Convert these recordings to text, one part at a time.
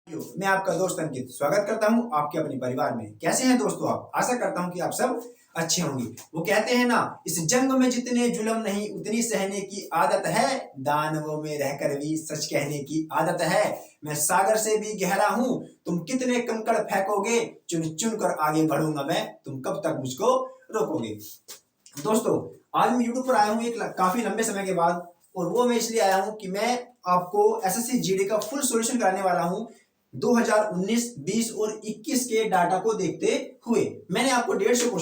मैं आपका दोस्त अंकित स्वागत करता हूं आपके अपने परिवार में। कैसे हैं दोस्तों आप? आशा करता हूं कि आप सब अच्छे होंगे। वो कहते हैं ना, इस जंग में जितने जुल्म नहीं उतनी सहने की आदत है, दानवों में रहकर भी सच कहने की आदत है। मैं सागर से भी गहरा हूं, तुम कितने कंकड़ फेंकोगे, चुन चुन कर आगे बढ़ूंगा मैं, तुम कब तक मुझको रोकोगे। दोस्तों, आज मैं यूट्यूब पर आया हूँ एक काफी लंबे समय के बाद, और वो मैं इसलिए आया हूँ कि मैं आपको एसएससी जीडी का फुल सॉल्यूशन कराने वाला हूँ 2019, 20 और 21 के डाटा को देखते हुए। मैंने आपको 150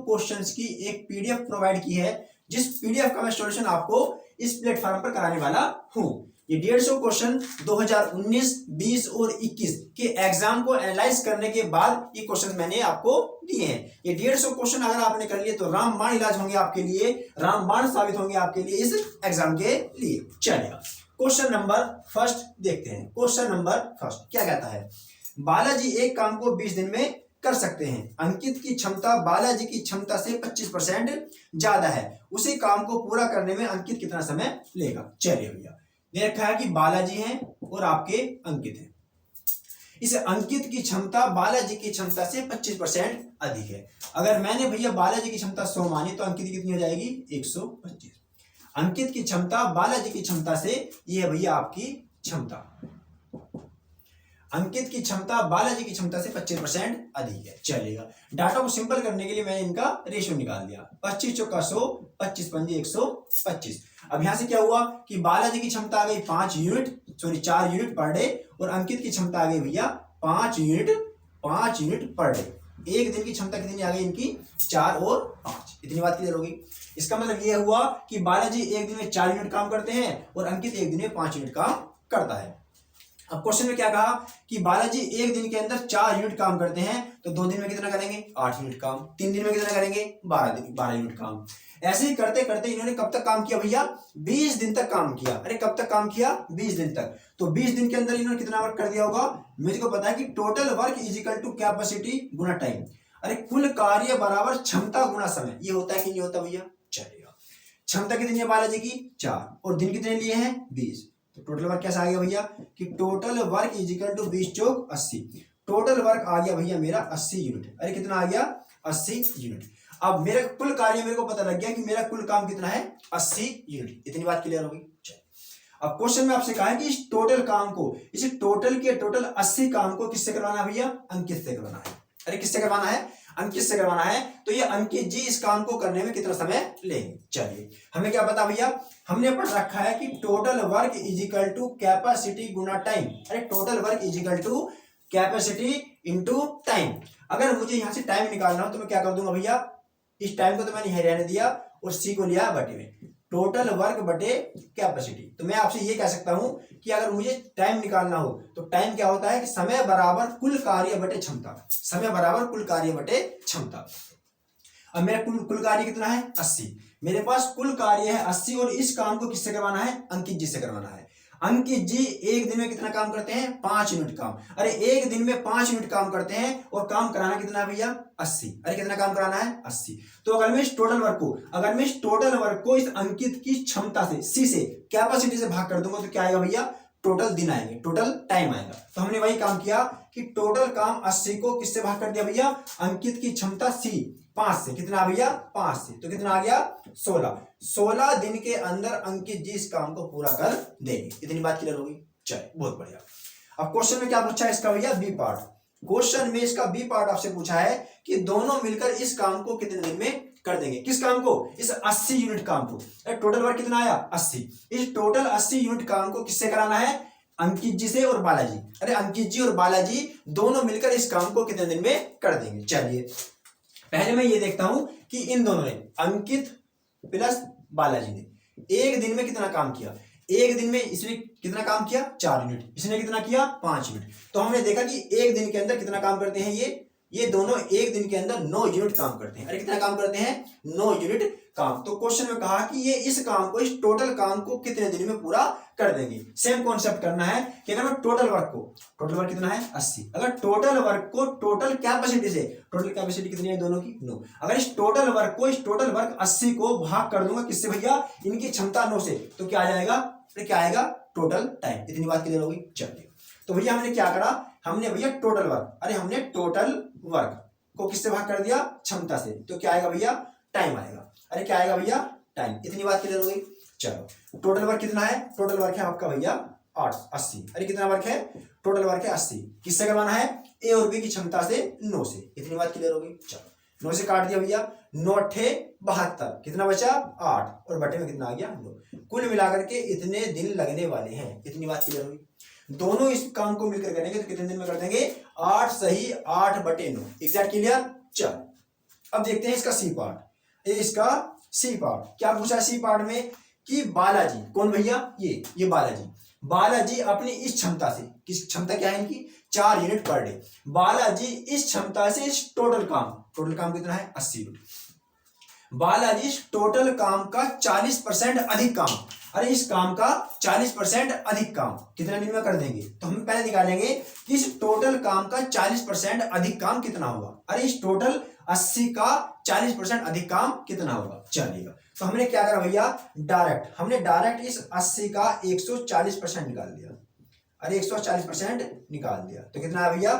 क्वेश्चंस की एक पीडीएफ प्रोवाइड की है, जिस पीडीएफ का मैं सॉल्यूशन आपको इस प्लेटफॉर्म पर कराने वाला हूं। ये 150 क्वेश्चन 2019, 20 और 21 के एग्जाम को एनालाइज करने के बाद ये क्वेश्चन मैंने आपको दिए हैं। ये 150 क्वेश्चन अगर आपने कर लिए तो रामबाण इलाज होंगे आपके लिए, रामबाण साबित होंगे आपके लिए इस एग्जाम के लिए। चलिए क्वेश्चन नंबर फर्स्ट देखते हैं। क्वेश्चन नंबर फर्स्ट क्या कहता है? बालाजी एक काम को 20 दिन में कर सकते हैं। अंकित की क्षमता बालाजी की क्षमता से 25% ज्यादा है। उसी काम को पूरा करने में अंकित कितना समय लेगा? चलिए भैया, दे रखा है कि बालाजी हैं और आपके अंकित हैं। इस अंकित की क्षमता बालाजी की क्षमता से 25% अधिक है। अगर मैंने भैया बालाजी की क्षमता 100 मानी तो अंकित की कितनी हो जाएगी? 125। अंकित की क्षमता बालाजी की क्षमता से, ये है भैया आपकी क्षमता। अंकित की क्षमता बालाजी की क्षमता से 25% अधिक है। चलेगा, डाटा को सिंपल करने के लिए मैंने इनका रेशियो निकाल दिया। 25 चौका 100, 25 पंजे 125। अब यहां से क्या हुआ कि बालाजी की क्षमता आ गई 4 यूनिट पर डे, और अंकित की क्षमता आ गई भैया 5 यूनिट पर डे। एक दिन की क्षमता कितनी आ गई इनकी? 4 और 5। इतनी बात क्लियर होगी। इसका मतलब यह हुआ कि बालाजी एक दिन में 4 यूनिट काम करते हैं और अंकित एक दिन में 5 यूनिट काम करता है। अब क्वेश्चन में क्या कहा कि बालाजी एक दिन के अंदर 4 यूनिट काम करते हैं, तो 2 दिन में कितना करेंगे? 8 यूनिट काम। 3 दिन में कितना करेंगे? 12 यूनिट काम। ऐसे ही करते करते इन्होंने कब तक काम किया भैया? 20 दिन तक काम किया। अरे कब तक काम किया? 20 दिन तक। तो 20 दिन के अंदर इन्होंने कितना वर्क कर दिया होगा? मुझको पता है कि total work is equal to capacity गुना टाइम। अरे कुल कार्य बराबर क्षमता गुना समय। ये होता है कि नहीं होता भैया? चलेगा। क्षमता कितनी है बालाजी की? 4, और दिन कितने लिए हैं? 20। तो टोटल वर्क कैसा आ गया भैया कि total work is equal to 20 चौक 80। टोटल वर्क आ गया भैया मेरा 80 यूनिट। अरे कितना आ गया? 80 यूनिट। अब मेरा कुल कार्य मेरे को पता लग गया कि मेरा कुल काम कितना है? 80 यूनिट। इतनी बात क्लियर होगी। अब क्वेश्चन में आपसे कहा है कि इस टोटल काम को, इस टोटल के टोटल 80 काम को किससे करवाना है भैया? अंकित से करवाना है। अरे किससे करवाना है? अंकित से करवाना है। तो ये अंकित जी इस काम को करने में कितना समय लेंगे? चलिए, हमें क्या पता भैया? हमने पढ़ रखा है कि total work is equal to capacity गुना टाइम। अरे total work is equal to capacity into time. अगर मुझे यहां से टाइम निकालना हो तो मैं क्या कर दूंगा भैया? इस टाइम को तो मैंने यहां रहने दिया और सी को लिया बटे में। टोटल वर्क बटे कैपेसिटी। तो मैं आपसे ये कह सकता हूं कि अगर मुझे टाइम निकालना हो तो टाइम क्या होता है कि समय बराबर कुल कार्य बटे क्षमता। समय बराबर कुल कार्य बटे क्षमता। अब मेरा कुल कार्य कितना है? 80। मेरे पास कुल कार्य है 80, और इस काम को किससे करवाना है? अंकित जी से करवाना है। अंकित जी एक दिन में कितना काम करते हैं? 5 यूनिट काम। अरे एक दिन में 5 यूनिट काम करते हैं, और काम कराना कितना है भैया? 80। अरे कितना काम कराना है? 80। तो अगर मैं इस टोटल वर्क को इस अंकित की क्षमता से, सी से, कैपेसिटी से भाग कर दूंगा तो क्या आएगा भैया? टोटल दिन आएंगे, टोटल टाइम आएगा। तो हमने वही काम किया कि टोटल काम 80 को किससे भाग कर दिया भैया? अंकित की क्षमता सी 5 से। कितना भैया? 5 से। तो कितना आ गया? 16। 16 दिन के अंदर अंकित जी इस काम को पूरा कर देंगे। इतनी बात क्लियर होगी। चलिए, बहुत बढ़िया। अब क्वेश्चन में क्या पूछा है इसका भैया? B part. क्वेश्चन में इसका बी पार्ट आपसे पूछा है कि दोनों मिलकर इस काम को कितने दिन में कर देंगे? किस काम को? इस 80 यूनिट काम को। टोटल वर्क कितना आया? 80। इस टोटल 80 यूनिट काम को किससे कराना है? अंकित जी से और बालाजी। अरे अंकित जी और बालाजी दोनों मिलकर इस काम को कितने दिन में कर देंगे? चलिए, पहले मैं ये देखता हूं कि इन दोनों ने, अंकित प्लस बालाजी ने एक दिन में कितना काम किया। एक दिन में इसने कितना काम किया? 4 यूनिट। इसने कितना किया? 5 यूनिट। तो हमने देखा कि एक दिन के अंदर कितना काम करते हैं ये दोनों एक दिन के अंदर 9 यूनिट काम करते हैं। अरे कितना काम करते हैं? 9 यूनिट काम। तो क्वेश्चन में कहा कि ये इस काम को, इस टोटल काम को कितने दिन में पूरा कर देंगे। सेम कॉन्सेप्ट करना है कि अगर मैं टोटल वर्क कितना है? 80। अगर टोटल वर्क को टोटल कैपेसिटी से, टोटल कैपेसिटी कितनी है दोनों की? 9। अगर इस टोटल वर्क 80 को भाग कर दूंगा किससे भैया? इनकी क्षमता 9 से, तो क्या आ जाएगा? फिर क्या आएगा टोटल टाइम। इतनी बात क्लियर होगी। चलिए तो भैया हमने क्या करा, हमने भैया टोटल वर्क, अरे हमने टोटल वर्क को किससे भाग कर दिया, क्षमता से, तो क्या आएगा भैया टाइम आएगा। अरे क्या आएगा भैया टाइम। इतनी बात क्लियर हो गई। चलो टोटल वर्क कितना है, टोटल वर्क है आपका भैया 80। अरे कितना वर्क है, टोटल वर्क है 80। किससे करवाना है, ए और बी की क्षमता से 9 से। इतनी बात क्लियर हो गई। चलो 9 से काट दिया भैया, 9 अट्ठे 72, कितना बचा 8 और बटे में कितना आ गया 2। कुल मिलाकर के इतने दिन लगने वाले हैं। इतनी बात क्लियर होगी। दोनों इस काम को मिलकर करेंगे तो कितने दिन में कर देंगे, 8 सही 8 बटे 9। Exact clear. चल अब देखते हैं इसका सी पार्ट। इसका सी पार्ट क्या पूछा सी पार्ट में कि बालाजी, कौन भैया ये बालाजी, बालाजी अपनी इस क्षमता से, किस क्षमता क्या है इनकी 4 यूनिट पर डे, बालाजी इस क्षमता से इस टोटल काम कितना है 80 यूनिट, बालाजी इस टोटल काम का 40% अधिक काम, अरे इस काम का 40% अधिक काम कितने दिन में कर देंगे, तो हम पहले निकालेंगे कि इस टोटल काम का 40% अधिक काम कितना होगा। अरे इस टोटल 80 का 40% अधिक काम कितना होगा। चलिएगा तो हमने क्या करा भैया, हमने डायरेक्ट इस 80 का 140% निकाल दिया। अरे 140% निकाल दिया तो कितना है भैया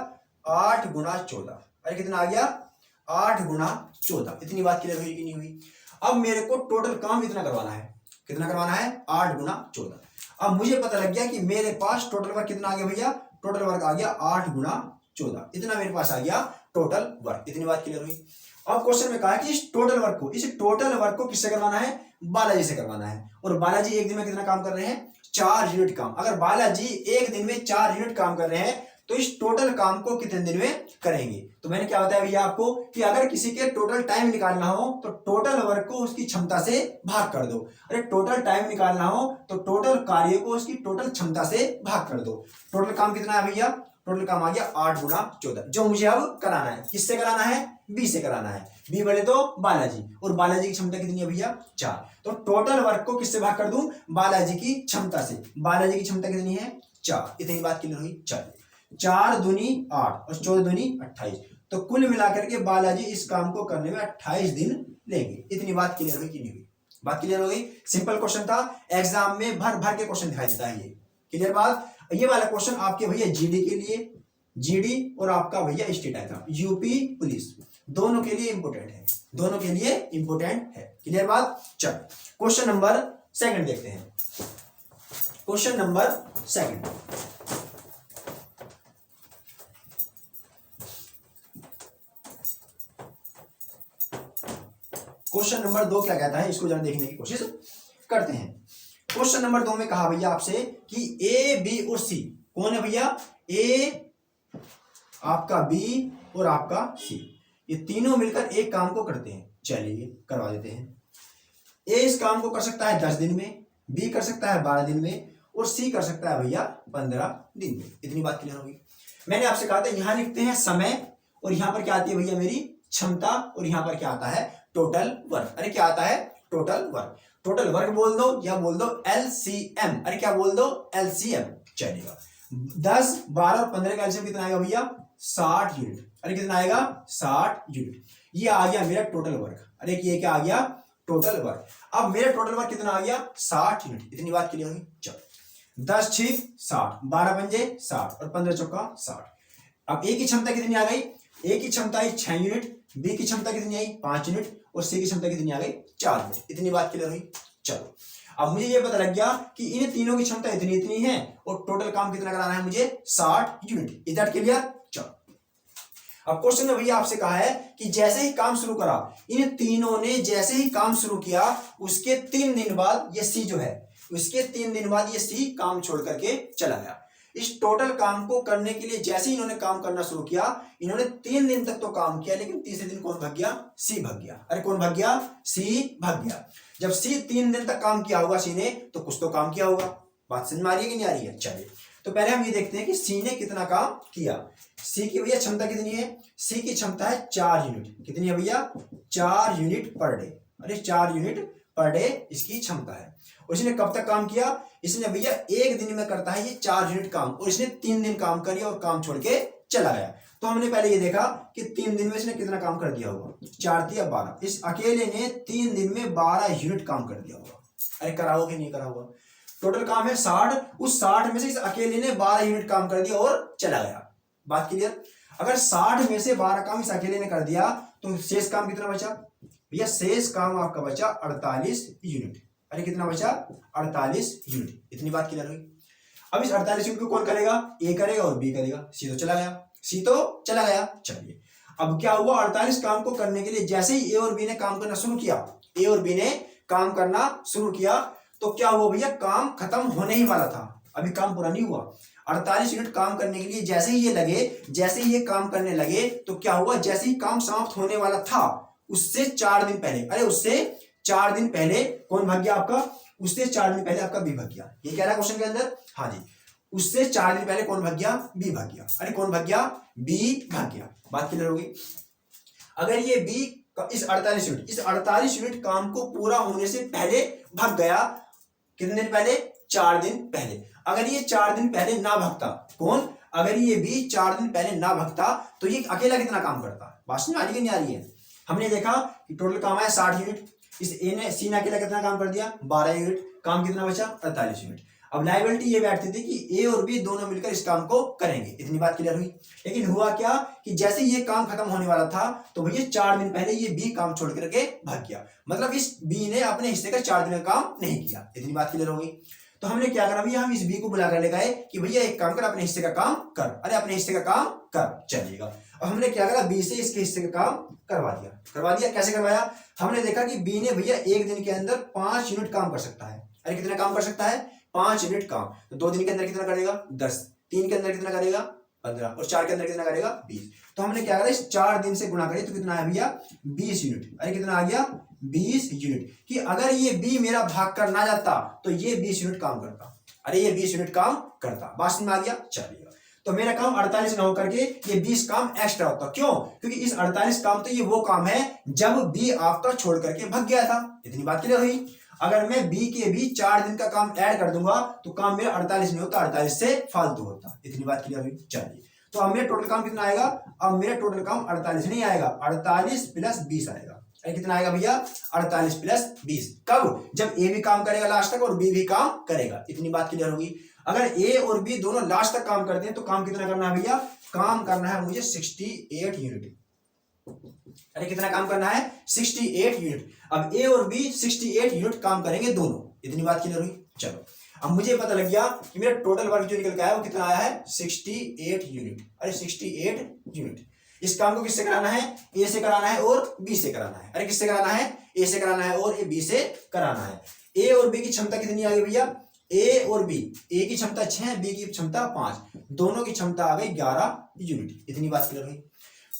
8 गुना 14। अरे कितना आ गया 8 गुना 14। इतनी बात क्लियर हुई कि नहीं हुई। अब मेरे को टोटल काम इतना करवाना है, कितना करवाना है 8 गुना 14। अब मुझे पता लग गया कि मेरे पास टोटल वर्क कितना आ गया भैया, टोटल वर्क आ गया 8 गुना 14, इतना मेरे पास आ गया टोटल वर्क। इतनी बात क्लियर हुई। अब क्वेश्चन में कहा कि इस टोटल वर्क को किससे करवाना है, बालाजी से करवाना है। और बालाजी एक दिन में कितना काम कर रहे हैं 4 यूनिट काम। अगर बालाजी एक दिन में 4 यूनिट काम कर रहे हैं तो इस टोटल काम को कितने दिन में करेंगे। तो मैंने क्या बताया भैया आपको कि अगर किसी के टोटल टाइम निकालना हो तो टोटल वर्क को उसकी क्षमता से भाग कर दो। अरे टोटल टाइम निकालना हो तो टोटल कार्य को उसकी टोटल क्षमता से भाग कर दो। टोटल काम कितना है भैया, टोटल काम आ गया 8 गुना 14, जो मुझे अब कराना है। किससे कराना है, बी से कराना है। बी बोले तो बालाजी, और बालाजी की क्षमता कितनी है भैया 4। तो टोटल वर्क को किससे भाग कर दूं, बालाजी की क्षमता से। बालाजी की क्षमता कितनी है 4। इतनी बात क्लियर हुई। चलिए 4 दूनी 8 और 14 दूनी 28, तो कुल मिलाकर के बालाजी इस काम को करने में 28 दिन लेंगे। इतनी बात क्लियर हुई कि नहीं हुई, बात क्लियर हो गई। सिंपल क्वेश्चन था, एग्जाम में भर भर के क्वेश्चन दिखाई देता है ये। क्लियर बात। ये वाला क्वेश्चन आपके भैया जीडी के लिए, जीडी और आपका भैया स्टेट एग्जाम यूपी पुलिस दोनों के लिए इंपोर्टेंट है, दोनों के लिए इंपोर्टेंट है। क्लियर बात। चल क्वेश्चन नंबर 2 देखते हैं। क्वेश्चन नंबर 2, क्वेश्चन नंबर 2 क्या कहता है, इसको जरा देखने की कोशिश करते हैं। क्वेश्चन नंबर 2 में कहा भैया आपसे कि ए बी और सी, कौन है भैया, ए आपका बी और आपका सी, ये तीनों मिलकर एक काम को करते हैं। चलिए करवा देते हैं। ए इस काम को कर सकता है 10 दिन में, बी कर सकता है 12 दिन में, और सी कर सकता है भैया 15 दिन में। इतनी बात क्लियर होगी। मैंने आपसे कहा था यहां लिखते हैं समय, और यहां पर क्या आती है भैया मेरी क्षमता, और यहां पर क्या आता है टोटल वर्क। अरे क्या आता है टोटल वर्क। टोटल वर्क बोल दो या बोल दो एलसीएम। अरे क्या बोल दो एलसीएम। चलिएगा 10 12 और 15 का एलसीएम कितना आएगा भैया 60 यूनिट। अरे कितना आएगा 60 यूनिट। ये आ गया मेरा टोटल वर्क। अरे ये क्या आ गया टोटल वर्क। अब मेरा टोटल वर्क कितना आ गया 60 यूनिट। इतनी बात क्लियर होगी। चलो 10 6 60, 12 पंजे 60 और 15 चौका 60। अब ए की क्षमता कितनी आ गई, ए की क्षमता आई 6 यूनिट, बी की क्षमता कितनी आई 5 यूनिट, और सी की क्षमता कितनी आ गई 4 यूनिट। इतनी बात क्लियर हुई। चलो अब मुझे ये पता लग गया कि इन तीनों की क्षमता इतनी इतनी है और टोटल काम कितना कराना है मुझे 60 यूनिट। Is that clear. चलो अब क्वेश्चन में भैया आपसे कहा है कि जैसे ही काम शुरू करा, इन तीनों ने जैसे ही काम शुरू किया उसके 3 दिन बाद ये सी जो है, उसके 3 दिन बाद ये सी काम छोड़ करके चला गया। इस टोटल काम को करने के लिए जैसे ही इन्होंने काम करना शुरू किया, इन्होंने 3 दिन तक तो काम किया, लेकिन तीसरे दिन कौन भाग गया, सी भाग गया। अरे कौन भाग गया, सी भाग गया। जब सी 3 दिन तक काम किया होगा सी ने, तो कुछ तो काम किया होगा। बात समझ में आ रही है कि नहीं आ रही है। चलिए तो पहले हम ये देखते हैं कि सी ने कितना काम किया। सी की भैया क्षमता कितनी है, सी की क्षमता है 4 यूनिट। कितनी है भैया 4 यूनिट पर डे। अरे 4 यूनिट पर डे इसकी क्षमता है। और इसने कब तक काम किया, इसने भैया एक दिन में करता है ये 4 यूनिट काम, और इसने 3 दिन काम किया और काम छोड़ के चला गया। तो हमने पहले ये देखा कि 3 दिन में इसने कितना काम कर दिया होगा, 4 दिया 12। इस अकेले ने 3 दिन में 12 यूनिट काम कर दिया होगा। अरे करा होगा कि नहीं करा होगा। टोटल काम है 60, उस 60 में से इस अकेले ने 12 यूनिट काम कर दिया और चला गया। बात क्लियर? अगर 60 में से 12 काम इस अकेले ने कर दिया तो शेष काम कितना बचा भैया? शेष काम आपका बचा 48 यूनिट। अरे कितना बचा? 48 यूनिट। इतनी बात क्लियर हुई। अब इस 48 यूनिट को कौन करेगा? ए करेगा और बी करेगा। सी तो चला गया, सी तो चला गया। चलिए अब क्या हुआ, 48 काम को करने के लिए जैसे ही ए और बी ने काम करना शुरू किया, ए और बी ने काम करना शुरू किया तो क्या हुआ भैया? काम खत्म होने ही वाला था, अभी काम पूरा नहीं हुआ। 48 यूनिट काम करने के लिए जैसे ही ये लगे, जैसे ही ये काम करने लगे तो क्या हुआ? जैसे ही काम समाप्त होने वाला था उससे 4 दिन पहले, अरे उससे 4 दिन पहले कौन भाग गया आपका? उससे 4 दिन पहले आपका बी भाग गया। ये कह रहा है क्वेश्चन के अंदर? हाँ जी, उससे 4 दिन पहले कौन भाग गया? बी भाग गया। अरे कौन भाग गया? बी भाग गया। बात क्लियर होगी? अगर ये बी इस 48 यूनिट काम को पूरा होने से पहले भाग गया, कितने दिन पहले? 4 दिन पहले। अगर ये 4 दिन पहले ना भागता, कौन? अगर ये बी 4 दिन पहले ना भागता तो ये अकेला कितना काम करता? बात समझ आ रही है नहीं आ रही है? हमने देखा कि टोटल काम है 60 यूनिट, इस ए ने सी ने अकेला कितना काम कर दिया? 12 यूनिट। काम कितना बचा? 48 यूनिट। अब लायबिलिटी ये बैठती थी कि ए और बी दोनों मिलकर इस काम को करेंगे। इतनी बात क्लियर हुई। लेकिन हुआ क्या कि जैसे ये काम खत्म होने वाला था तो भैया 4 दिन पहले ये बी काम छोड़ करके भाग गया, मतलब इस बी ने अपने हिस्से का 4 दिन का काम नहीं किया। इतनी बात क्लियर होगी। तो हमने क्या करा भैया? हम इस बी को बुला कर ले गए कि भैया एक काम कर, अपने हिस्से का काम कर। अरे अपने हिस्से का काम कर, चलिएगा। अब हमने क्या करा? बी से इसके हिस्से का काम करवा दिया। कैसे करवाया? हमने देखा कि बी ने भैया एक दिन के अंदर 5 यूनिट काम कर सकता है। अरे कितना काम कर सकता है? 5 यूनिट काम। तो 2 दिन के अंदर कितना करेगा? 10। 3 के अंदर कितना करेगा? 15। और 4 के अंदर कितना करेगा? 20। तो हमने क्या करा? इस 4 दिन से गुणा करें तो कितना आया भैया? 20 यूनिट। अरे कितना आ गया? 20 यूनिट। कि अगर ये बी मेरा भाग कर ना जाता तो ये 20 यूनिट काम करता। अरे ये 20 यूनिट काम करता। बात समझ में आ गया? चलिए, तो मेरा काम 48 ना होकर के ये 20 काम एक्स्ट्रा होता। क्यों? क्योंकि इस 48 काम तो ये वो काम है जब बी आपका छोड़ करके भाग गया था। इतनी बात क्लियर हुई। अगर मैं बी के भी 4 दिन का काम ऐड कर दूंगा तो काम मेरा 48 नहीं होता, 48 से फालतू होता। इतनी बात क्लियर हुई। चलिए, तो अब मेरा टोटल काम कितना आएगा? अब मेरा टोटल काम 48 नहीं आएगा, 48 प्लस 20 आएगा। कितना आएगा भैया? 48 प्लस 20। कब? जब ए भी काम करेगा लास्ट तक और बी भी काम करेगा। इतनी बात क्लियर होगी। अगर ए और बी दोनों लास्ट तक काम करते हैं तो काम कितना करना है भैया? काम करना है मुझे 68 यूनिट। अरे कितना काम करना है? 68 यूनिट। अब ए और बी 68 यूनिट काम करेंगे दोनों। इतनी बात क्लियर हुई। चलो, अब मुझे पता लग गया कि मेरा टोटल वर्क जो निकल के आया वो कितना आया है? 68 यूनिट। अरे 68 यूनिट। इस काम को किससे कराना है? ए से कराना है और बी से कराना है। अरे किससे कराना है? ए से कराना है और बी से कराना है। ए और बी की क्षमता कितनी आ गई भैया? ए और बी, ए की क्षमता 6, बी की क्षमता 5, दोनों की क्षमता आ गई 11 यूनिट। इतनी बात क्लियर हुई।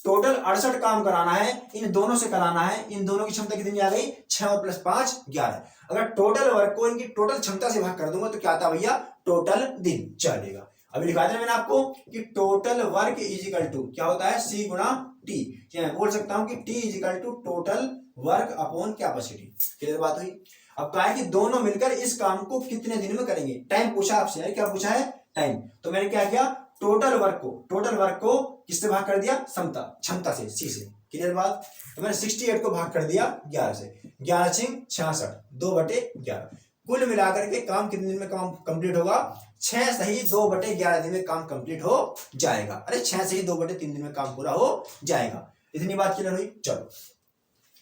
टोटल 68 काम कराना है, इन दोनों से कराना है। इन दोनों की क्षमता कितनी आ गई? 6 और प्लस 5 11। अगर टोटल वर्क को इनकी टोटल क्षमता से भाग कर दूंगा तो क्या आता भैया? टोटल दिन। चलेगा, अभी लिखा था मैंने आपको कि total work is equal to क्या होता है? सी गुणा टी। मैं बोल सकता हूं कि T is equal to total work upon capacity. Clear बात हुई। अब कहा है कि दोनों मिलकर इस काम को कितने दिन में करेंगे। टाइम पूछा आपसे। यार क्या पूछा है? टाइम। तो मैंने क्या किया? टोटल वर्क को किससे भाग कर दिया? क्षमता से, सी से। क्लियर बात। तो मैंने 68 को भाग कर दिया 11 से। 11 6 66, 2/11। कुल मिलाकर के काम कितने दिन में काम कंप्लीट होगा? 6 सही 2/11 दिन में काम कंप्लीट हो जाएगा। अरे 6 सही 2/3 दिन में काम पूरा हो जाएगा। इतनी बात क्लियर हुई। चलो,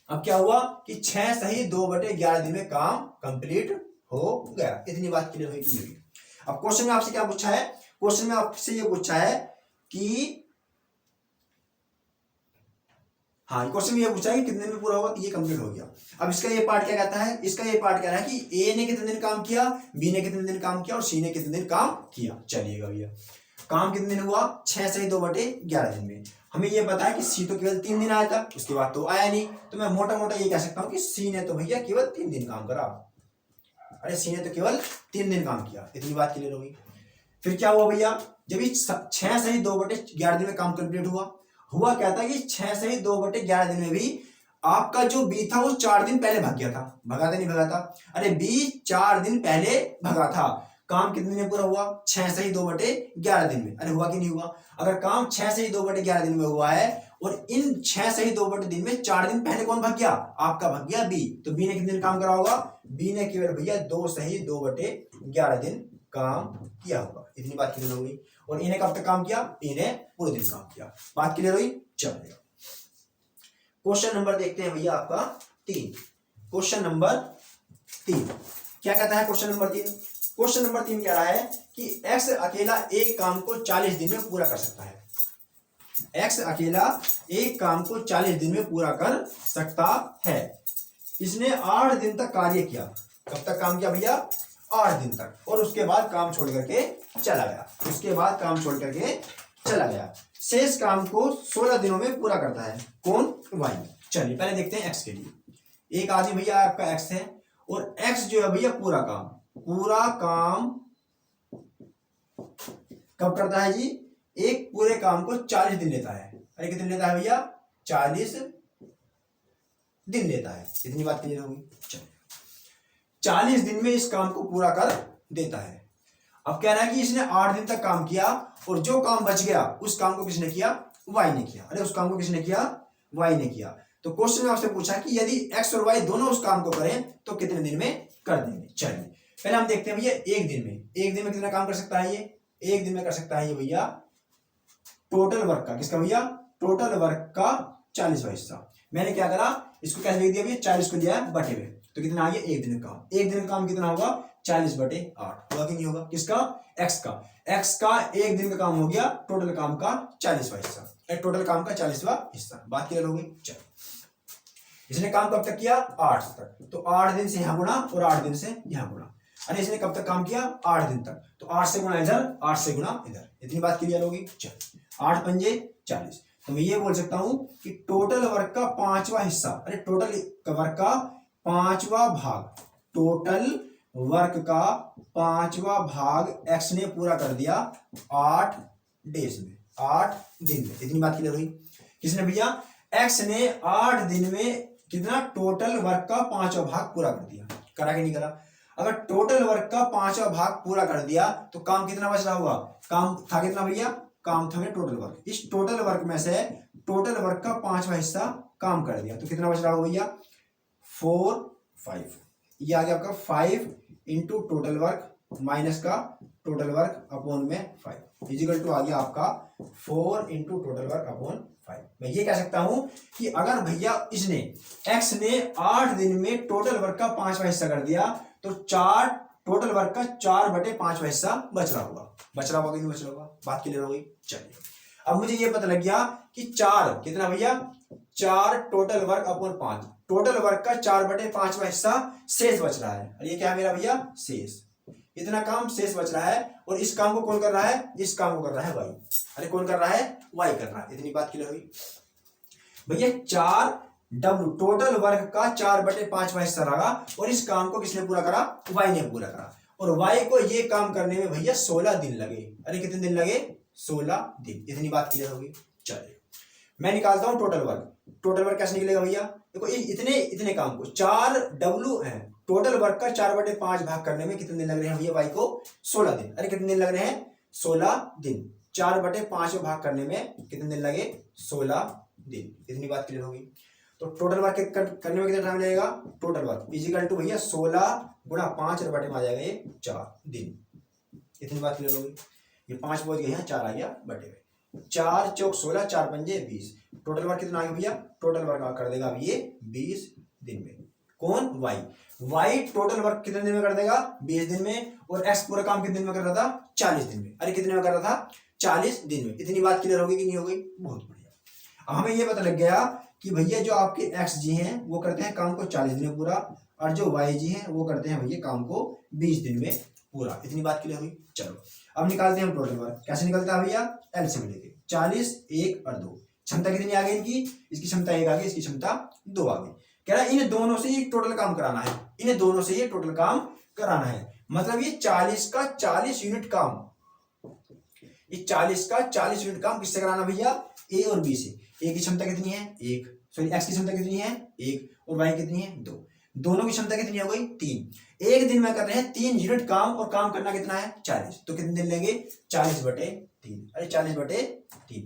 अब क्या हुआ कि 6 सही 2/11 दिन में काम कंप्लीट हो गया। इतनी बात क्लियर हुई। अब क्वेश्चन में आपसे क्या पूछा है? क्वेश्चन में आपसे ये पूछा है कि हाँ, क्वेश्चन में ये पूछा है कि कितने दिन में पूरा होगा, तो ये कंप्लीट हो गया। अब इसका ये पार्ट क्या कहता है? इसका ये पार्ट कह रहा है कि ए ने कितने दिन काम किया, बी ने कितने दिन काम किया और सी ने कितने दिन काम किया। चलिएगा भैया, काम कितने दिन हुआ? 6 सही 2/11 दिन में। हमें ये पता है कि सी तो केवल 3 दिन आया था, उसके बाद तो आया नहीं। तो मैं मोटा मोटा ये कह सकता हूँ कि सी ने तो भैया केवल 3 दिन काम करा। अरे सी ने तो केवल 3 दिन काम किया। इतनी बात क्लियर होगी। फिर क्या हुआ भैया? जब 6 सही 2/11 दिन में काम कंप्लीट हुआ क्या था कि 6 सही 2/11 दिन में भी आपका जो बी था वो 4 दिन पहले भाग गया था। भगा था नहीं भगा था? अरे बी 4 दिन पहले भगा था। काम कितने दिन में पूरा हुआ? 6 सही 2/11 दिन में। अरे हुआ कि नहीं हुआ? अगर काम 6 सही 2/11 दिन में हुआ है और इन 6 सही 2/3 दिन में 4 दिन पहले कौन भाग गया? आपका भाग गया बी। तो बी ने कितने दिन काम करा होगा? बी ने केवल भैया 2 सही 2/11 दिन काम किया होगा। इतनी बात क्लियर हो गई। और इन्हें कब तक काम किया? इन्हें पूरे दिन काम किया। बात क्लियर हुई? चलिए क्वेश्चन नंबर देखते हैं भैया आपका 3। क्वेश्चन नंबर 3 क्या कहता है? क्वेश्चन नंबर 3 कह रहा है कि एक्स अकेला एक काम को 40 दिन में पूरा कर सकता है। एक्स अकेला एक काम को 40 दिन में पूरा कर सकता है। इसने 8 दिन तक कार्य किया। कब तक काम किया भैया? 8 दिन तक। और उसके बाद काम छोड़ करके चला गया। शेष काम को 16 दिनों में पूरा करता है। कौन? वाई। चलिए पहले देखते हैं एक्स के लिए। एक आदमी भैया आपका एक्स है और एक्स जो है भैया पूरा काम कब करता है जी? एक पूरे काम को 40 दिन लेता है। अरे कितने लेता है भैया? 40 दिन लेता है। इतनी बात क्लियर होगी। चलिए 40 दिन में इस काम को पूरा कर देता है। अब कह रहा है कि इसने 8 दिन तक काम किया और जो काम बच गया उस काम को किसने किया? वाई ने किया। अरे उस काम को किसने किया? वाई ने किया। तो क्वेश्चन में आपसे पूछा कि यदि एक्स और वाई दोनों उस काम को करें तो कितने दिन में कर देंगे। चलिए पहले हम देखते हैं भैया एक दिन में कितना काम कर सकता है ये? एक दिन में कर सकता है ये भैया टोटल वर्क का। किसका भैया? टोटल वर्क का 40वां हिस्सा। मैंने क्या करा? इसको कैसे लिख दिया भैया? 40 को दिया बटे में। तो कितना आ गया? एक दिन का काम। एक दिन का काम कितना होगा? 40/8 होगा कि नहीं होगा? किसका? एक्स का एक दिन का काम हो गया टोटल काम का 40वां हिस्सा। टोटल काम का 40वां हिस्सा। बात क्लियर हो गई। चलो इसने काम कब तक किया? 8 तक। तो 8 दिन से यहां गुणा और 8 दिन से यहां गुणा। अरे इसने कब तक काम किया? 8 दिन तक। तो 8 से गुणा इधर, 8 से गुणा इधर। इतनी बात क्लियर होगी। चलो 8 पंजे 40। तो मैं ये बोल सकता हूं कि टोटल वर्क का 5वां हिस्सा, अरे टोटल वर्क का 5वां भाग, टोटल वर्क का 5वां भाग एक्स ने पूरा कर दिया 8 डेज में, 8 दिन में। इतनी बात क्लियर हुई। किसने भैया? एक्स ने 8 दिन में कितना? टोटल वर्क का 5वां भाग पूरा कर दिया। करा कि नहीं करा? अगर टोटल वर्क का 5वां भाग पूरा कर दिया तो काम कितना बच रहा होगा? काम था कितना भैया? काम था टोटल वर्क। इस टोटल वर्क में से टोटल वर्क का 5वां हिस्सा काम कर दिया तो कितना बच रहा होगा भैया? 4 5। ये आ गया आपका 5 इंटू टोटल वर्क माइनस का टोटल वर्क अपॉन में 5 इजिकल टू आ गया आपका 4 इंटू टोटल वर्क अपॉन 5। मैं ये कह सकता हूं कि अगर भैया इसने एक्स ने 8 दिन में टोटल वर्क का 5वां हिस्सा कर दिया तो टोटल वर्क का 4/5वां हिस्सा बच रहा होगा कि नहीं बच रहा होगा? बात क्लियर हो गई। चलिए अब मुझे ये पता लग गया कि 4 कितना भैया? 4 total work upon 5। Total work का 4/5वां हिस्सा शेष बच रहा है। और ये क्या है मेरा भैया? शेष। इतना काम शेष बच रहा है और इस काम को कौन कर रहा है? इस काम को कर रहा है वाई। अरे कौन कर रहा है? वाई कर रहा है। इतनी बात क्लियर हुई भैया। 4W टोटल वर्क का 4/5वां हिस्सा रहा और इस काम को किसने पूरा करा? वाई ने पूरा करा। और वाई को ये काम करने में भैया 16 दिन लगे। अरे कितने दिन लगे? 16 दिन। इतनी बात क्लियर होगी। चलिए मैं निकालता हूं टोटल वर्क। टोटल वर्क कैसे निकलेगा भैया? देखो इतने काम को 4W है, टोटल वर्क का 4/5 भाग करने में कितने दिन लग रहे हैं भैया? वाई को 16 दिन। अरे कितने दिन लग रहे हैं? 16 दिन। 4/5 भाग करने में कितने दिन लगे? 16 दिन। इतनी बात क्लियर होगी। तो टोटल वर्क करने में कितना टाइम लगेगा? टोटल वर्क इजिकल टू भैया 16 गुणा 5 बटे में आ जाएगा ये 4 दिन। इतनी बात क्लियर होगी। ये 5 पहुंच गए हैं, 4 आ गया बटे में। 4 चौक 16, 4 पंजे 20। टोटल वर्क कितना आ गया भैया? टोटल वर्क कर देगा अब ये 20 दिन में। कौन? वाई टोटल वर्क कितने दिन में कर देगा? 20 दिन में। और एक्स पूरा काम कितने दिन में कर रहा था? 40 दिन में। अरे कितने में कर रहा था? 40 दिन में। इतनी बात क्लियर होगी कि नहीं हो गई? बहुत बढ़िया। अब हमें ये पता लग गया कि भैया जो आपके एक्स जी हैं वो करते हैं काम को 40 दिन में पूरा और जो वाई जी हैं वो करते हैं भैया काम को 20 दिन में पूरा। इतनी बात क्लियर हुई। चलो अब निकालते हैं हम टोटल वर्क। कैसे निकलता है भैया? एलसीएम लेके 40 1 और 2। क्षमता कितनी आ गई इनकी? इसकी क्षमता 1 आ गई, इसकी क्षमता 2 आ गई। कह रहा है इन दोनों से ये टोटल काम कराना है। इन्हें दोनों से ये टोटल काम कराना है। मतलब ये 40 का 40 यूनिट काम, ये 40 का 40 यूनिट काम किससे कराना भैया? ए और बी से। ए की क्षमता कितनी है? 1। सॉरी एक्स की क्षमता कितनी है? 1। और वाई कितनी है? 2। दोनों की क्षमता कितनी हो गई? 3। एक दिन में कर रहे हैं 3 यूनिट काम और काम करना कितना है? 40। तो कितने दिन लेंगे? 40/3। अरे 40/3।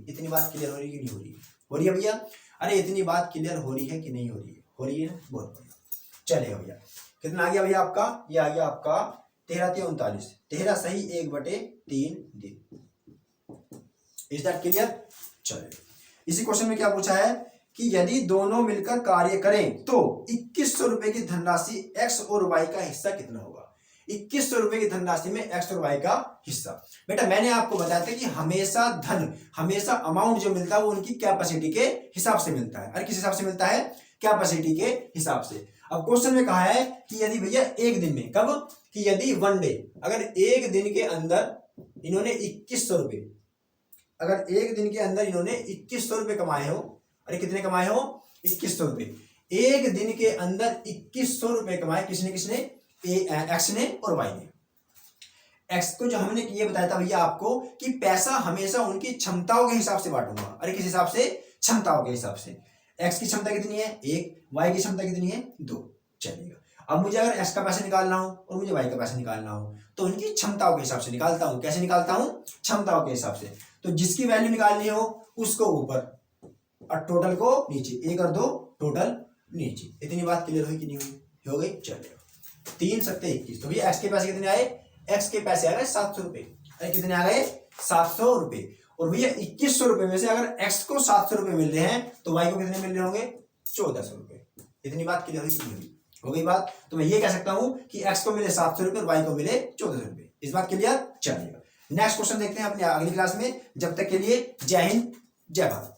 इतनी बात क्लियर हो रही है कि नहीं हो रही? हो रही है भैया? अरे इतनी बात क्लियर हो रही है कि नहीं हो रही है? हो रही है ना, बहुत बढ़िया। चलेगा भैया, कितना आ गया भैया आपका? ये आ गया आपका 13×3 = 39, 13 सही 1/3 दिन। Is that clear? चलिए, इसी क्वेश्चन में क्या पूछा है कि यदि दोनों मिलकर कार्य करें तो 2100 रुपए की धनराशि एक्स और वाई का हिस्सा कितना होगा? 2100 रुपए की धनराशि में एक्स और वाई का हिस्सा। बेटा मैंने आपको बताया था कि हमेशा धन, हमेशा अमाउंट जो मिलता है वो उनकी कैपेसिटी के हिसाब से मिलता है। अरे किस हिसाब से मिलता है? कैपेसिटी के हिसाब से। अब क्वेश्चन में कहा है कि यदि भैया एक दिन में, कब? कि यदि वन डे, अगर एक दिन के अंदर इन्होंने 2100 रुपए, अगर एक दिन के अंदर इन्होंने 2100 रुपए कमाए हो, अरे कितने कमाए हो? 2100 रुपए। एक दिन के अंदर 2100 रुपए कमाए किसने किसने? एक्स ने और वाई ने। एक्स को जो हमने ये बताया था भैया आपको कि पैसा हमेशा उनकी क्षमताओं के हिसाब से बांटूंगा। अरे किस हिसाब से? क्षमताओं के हिसाब से। एक्स की क्षमता कितनी है? 1, वाई की क्षमता कितनी है? 2। चलिएगा, अब मुझे अगर एक्स का पैसा निकालना हो और मुझे वाई का पैसा निकालना हो तो उनकी क्षमताओं के हिसाब से निकालता हूं। कैसे निकालता हूं? क्षमताओं के हिसाब से। तो जिसकी वैल्यू निकालनी हो उसको ऊपर और टोटल को नीचे, 1 और 2 टोटल नीचे। इतनी बात क्लियर हुई कि नहीं हुई? हो गई। चलिए, 3 सत्ते 21। तो भैया एक्स के पैसे कितने आए? एक्स के पैसे आ गए 700 रुपए। अरे कितने आ गए? 700 रुपए। और भैया 2100 रुपए में से अगर एक्स को 700 रुपए मिल रहे हैं तो वाई को कितने मिल रहे होंगे? 1400 रुपए। इतनी बात क्लियर हुई कि नहीं हुई? हो गई बात। तो मैं ये कह सकता हूं कि एक्स को मिले 700 रुपए और वाई को मिले 1400 रुपए। इस बात क्लियर? चलिएगा, नेक्स्ट क्वेश्चन देखते हैं अपने अगली क्लास में। जब तक के लिए जय हिंद, जय भारत।